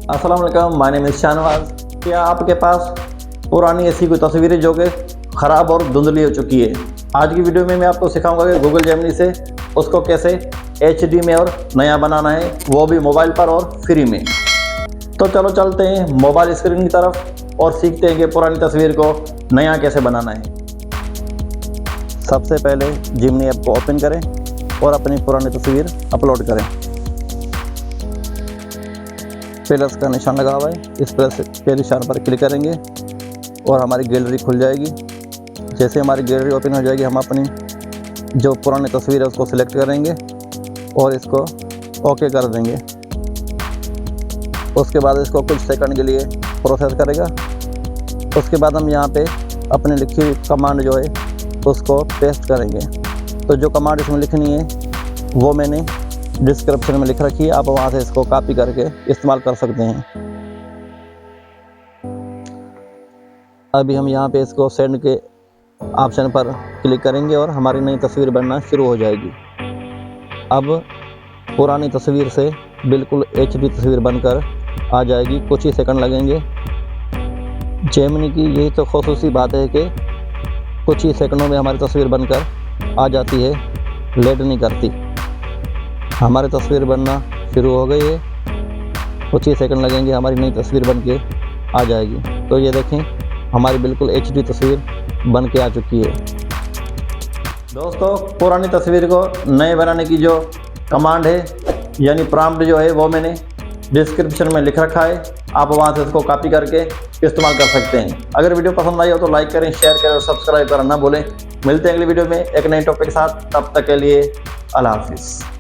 अस्सलाम वालेकुम, my name is Shahnawaz. क्या आपके पास पुरानी ऐसी कोई तस्वीरें जो कि ख़राब और धुंधली हो चुकी है? आज की वीडियो में मैं आपको सिखाऊंगा कि गूगल जेमिनी से उसको कैसे HD में और नया बनाना है, वो भी मोबाइल पर और फ्री में। तो चलो चलते हैं मोबाइल स्क्रीन की तरफ और सीखते हैं कि पुरानी तस्वीर को नया कैसे बनाना है। सबसे पहले जेमिनी ऐप को ओपन करें और अपनी पुरानी तस्वीर अपलोड करें। प्लस का निशान लगा हुआ है, इस प्लस के निशान पर क्लिक करेंगे और हमारी गैलरी खुल जाएगी। जैसे हमारी गैलरी ओपन हो जाएगी, हम अपनी जो पुरानी तस्वीर है उसको सिलेक्ट करेंगे और इसको ओके कर देंगे। उसके बाद इसको कुछ सेकंड के लिए प्रोसेस करेगा। उसके बाद हम यहाँ पे अपनी लिखी हुई कमांड जो है उसको पेस्ट करेंगे। तो जो कमांड इसमें लिखनी है वो मैंने डिस्क्रिप्शन में लिख रखी है, आप वहाँ से इसको कॉपी करके इस्तेमाल कर सकते हैं। अभी हम यहाँ पे इसको सेंड के ऑप्शन पर क्लिक करेंगे और हमारी नई तस्वीर बनना शुरू हो जाएगी। अब पुरानी तस्वीर से बिल्कुल HD तस्वीर बनकर आ जाएगी, कुछ ही सेकंड लगेंगे। जेमिनी की यही तो ख़ुसूसी बात है कि कुछ ही सेकंडों में हमारी तस्वीर बनकर आ जाती है, लेट नहीं करती। हमारी तस्वीर बनना शुरू हो गई है, कुछ ही सेकंड लगेंगे, हमारी नई तस्वीर बन के आ जाएगी। तो ये देखें, हमारी बिल्कुल HD तस्वीर बन के आ चुकी है। दोस्तों, पुरानी तस्वीर को नए बनाने की जो कमांड है यानी प्रॉम्प्ट जो है वो मैंने डिस्क्रिप्शन में लिख रखा है, आप वहाँ से इसको कॉपी करके इस्तेमाल कर सकते हैं। अगर वीडियो पसंद आई हो तो लाइक करें, शेयर करें और सब्सक्राइब करना ना भूलें। मिलते हैं अगली वीडियो में एक नए टॉपिक के साथ, तब तक के लिए अल्लाह हाफिज़।